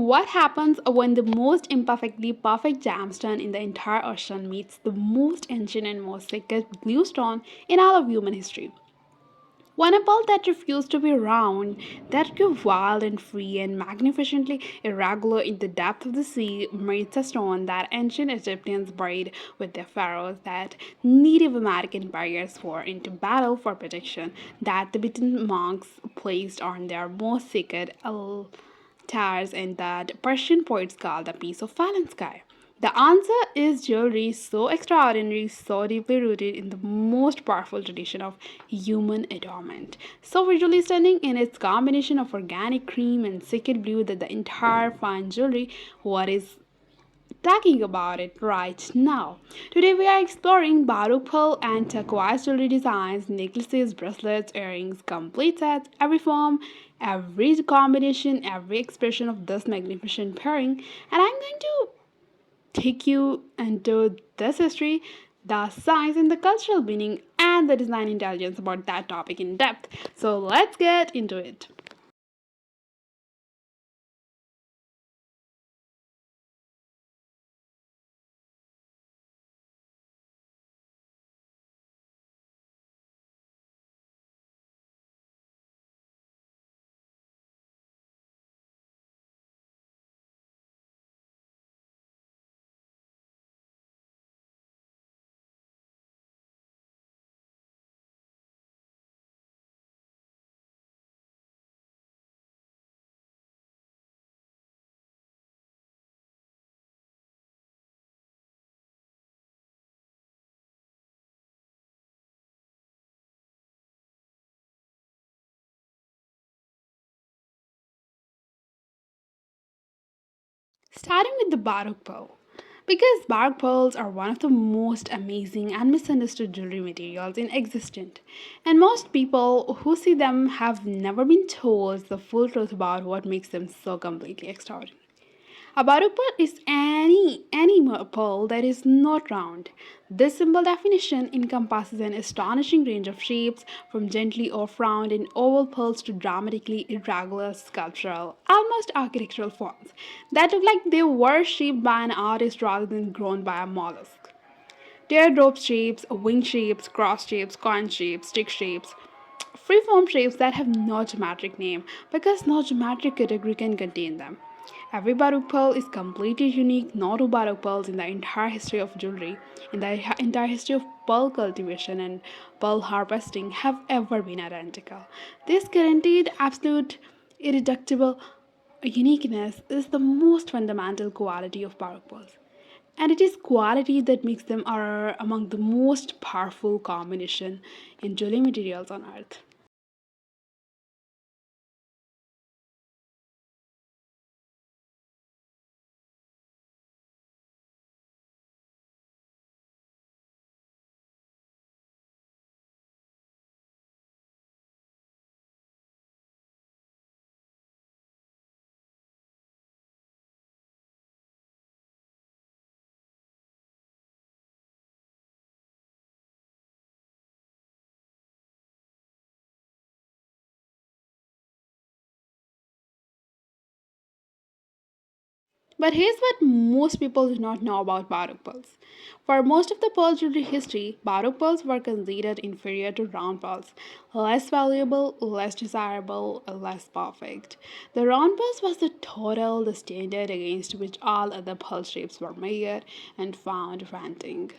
what happens when the most imperfectly perfect gemstone in the entire ocean meets the most ancient and most sacred blue stone in all of human history? One apple that refused to be round, that grew wild and free and magnificently irregular in the depth of the sea, meets a stone that ancient Egyptians buried with their pharaohs, that Native American warriors swore into battle for protection, that Tibetan monks placed on their most sacred altars, and that Persian poets called the piece of fallen sky. The answer is jewelry so extraordinary, so deeply rooted in the most powerful tradition of human adornment. So visually stunning in its combination of organic cream and sacred blue that the entire fine jewelry what is talking about it right now. Today we are exploring Baroque pearl and turquoise jewelry designs, necklaces, bracelets, earrings, complete sets, every form, every combination, every expression of this magnificent pairing. And I'm going to take you into this history, the science and the cultural meaning, and the design intelligence about that topic in depth. So let's get into it. Starting with the Baroque pearl. Because Baroque pearls are one of the most amazing and misunderstood jewelry materials in existence, and most people who see them have never been told the full truth about what makes them so completely extraordinary. A Baroque pearl is any pearl that is not round. This simple definition encompasses an astonishing range of shapes, from gently off round and oval pearls to dramatically irregular sculptural, almost architectural forms that look like they were shaped by an artist rather than grown by a mollusk. Teardrop shapes, wing shapes, cross shapes, coin shapes, stick shapes, freeform shapes that have no geometric name because no geometric category can contain them. Every Baroque pearl is completely unique. No two Baroque pearls in the entire history of jewelry, in the entire history of pearl cultivation and pearl harvesting, have ever been identical. This guaranteed absolute, irreducible uniqueness is the most fundamental quality of Baroque pearls. And it is quality that makes them are among the most powerful combination in jewelry materials on earth. But here's what most people do not know about Baroque pearls. For most of the pearl jewelry history, Baroque pearls were considered inferior to round pearls, less valuable, less desirable, less perfect. The round pearls was the standard against which all other pearl shapes were measured and found wanting.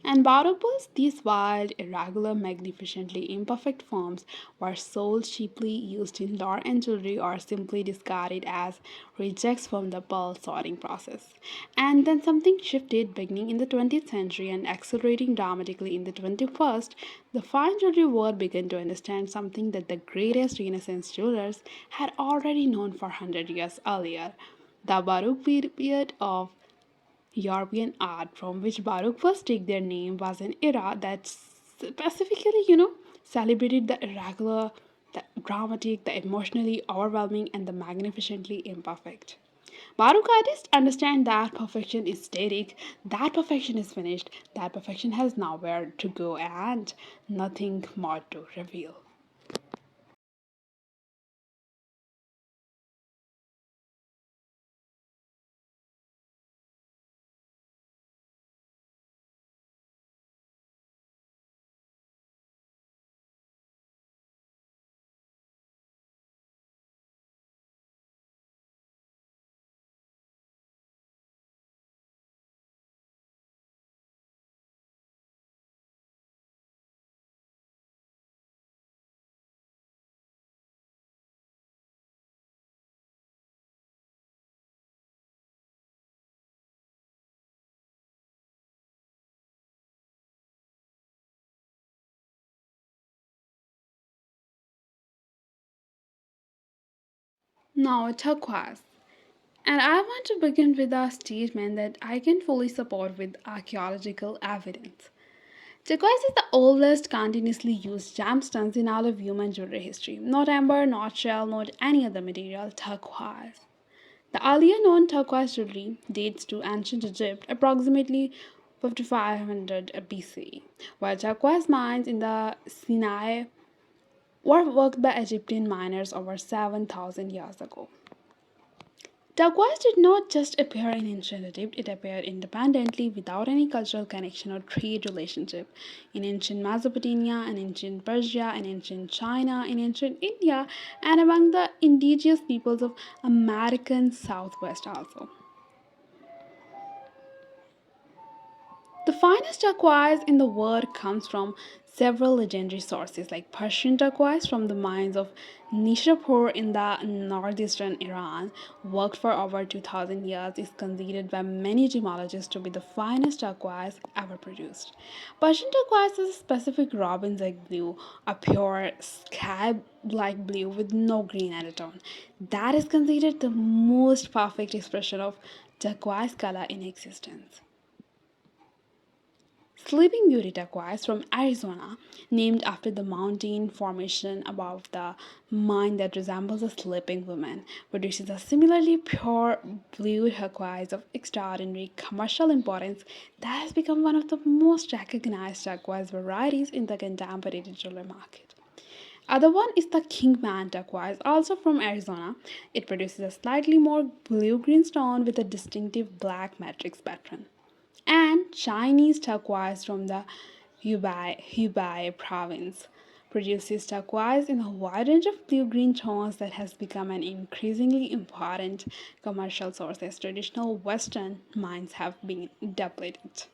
And Baroques, these wild, irregular, magnificently imperfect forms, were sold cheaply, used in lore and jewelry, or simply discarded as rejects from the pearl sorting process. And then something shifted beginning in the 20th century and accelerating dramatically in the 21st. The fine jewelry world began to understand something that the greatest Renaissance jewelers had already known for 100 years earlier. The Baroque period of European art from which Baroque first took their name was an era that specifically, celebrated the irregular, the dramatic, the emotionally overwhelming, and the magnificently imperfect. Baroque artists understand that perfection is static, that perfection is finished, that perfection has nowhere to go, and nothing more to reveal. Now, turquoise. And I want to begin with a statement that I can fully support with archaeological evidence. Turquoise is the oldest continuously used gemstones in all of human jewelry history. Not amber, not shell, not any other material, turquoise. The earlier known turquoise jewelry dates to ancient Egypt, approximately 5500 BCE, while turquoise mines in the Sinai were worked by Egyptian miners over 7,000 years ago. Turquoise did not just appear in ancient Egypt, it appeared independently without any cultural connection or trade relationship in ancient Mesopotamia, in ancient Persia, in ancient China, in ancient India, and among the indigenous peoples of American Southwest also. The finest turquoise in the world comes from several legendary sources, like Persian turquoise from the mines of Nishapur in the northeastern Iran, worked for over 2000 years, is considered by many gemologists to be the finest turquoise ever produced. Persian turquoise is a specific robin's egg blue, a pure sky like blue with no green undertone. That is considered the most perfect expression of turquoise color in existence. Sleeping Beauty turquoise from Arizona, named after the mountain formation above the mine that resembles a sleeping woman, produces a similarly pure blue turquoise of extraordinary commercial importance that has become one of the most recognized turquoise varieties in the contemporary jewelry market. Other one is the Kingman turquoise, also from Arizona. It produces a slightly more blue-green stone with a distinctive black matrix pattern. And Chinese turquoise from the Hubei province produces turquoise in a wide range of blue-green tones that has become an increasingly important commercial source as traditional Western mines have been depleted.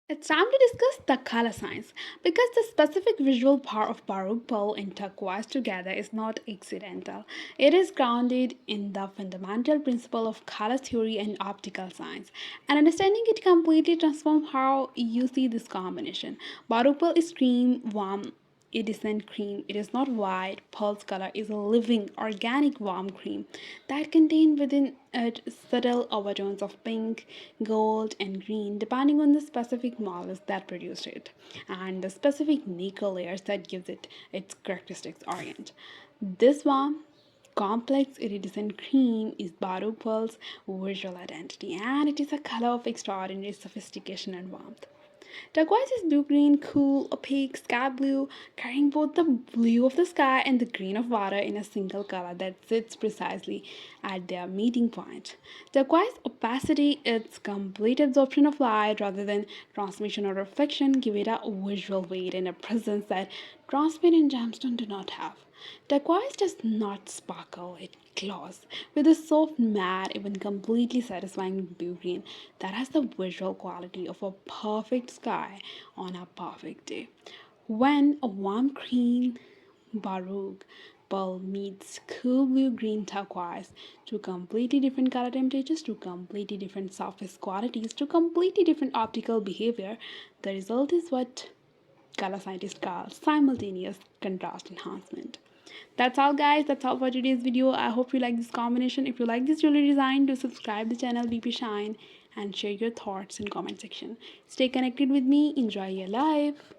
It's time to discuss the color science because the specific visual power of Baroque Pearl and turquoise together is not accidental. It is grounded in the fundamental principle of color theory and optical science. And understanding it completely transforms how you see this combination. Baroque Pearl is cream, warm, iridescent cream. It is not white. Pearl's color is a living, organic, warm cream that contains within it subtle overtones of pink, gold, and green, depending on the specific molecules that produce it and the specific nickel layers that gives it its characteristics orient. This warm, complex iridescent cream is Baroque Pearl's visual identity, and it is a color of extraordinary sophistication and warmth. Turquoise is blue green, cool, opaque, sky blue, carrying both the blue of the sky and the green of water in a single color that sits precisely at their meeting point. Turquoise opacity, its complete absorption of light rather than transmission or reflection, give it a visual weight and a presence that transparent gemstones do not have. Turquoise does not sparkle, it glows with a soft, matte, even completely satisfying blue green that has the visual quality of a perfect sky on a perfect day. When a warm green Baroque pearl meets cool blue green turquoise, two completely different color temperatures, two completely different surface qualities, two completely different optical behavior, the result is what color scientists call simultaneous contrast enhancement. That's all, guys. That's all for today's video. I hope you like this combination. If you like this jewelry design, do subscribe the channel BP Shine and share your thoughts in comment section. Stay connected with me. Enjoy your life.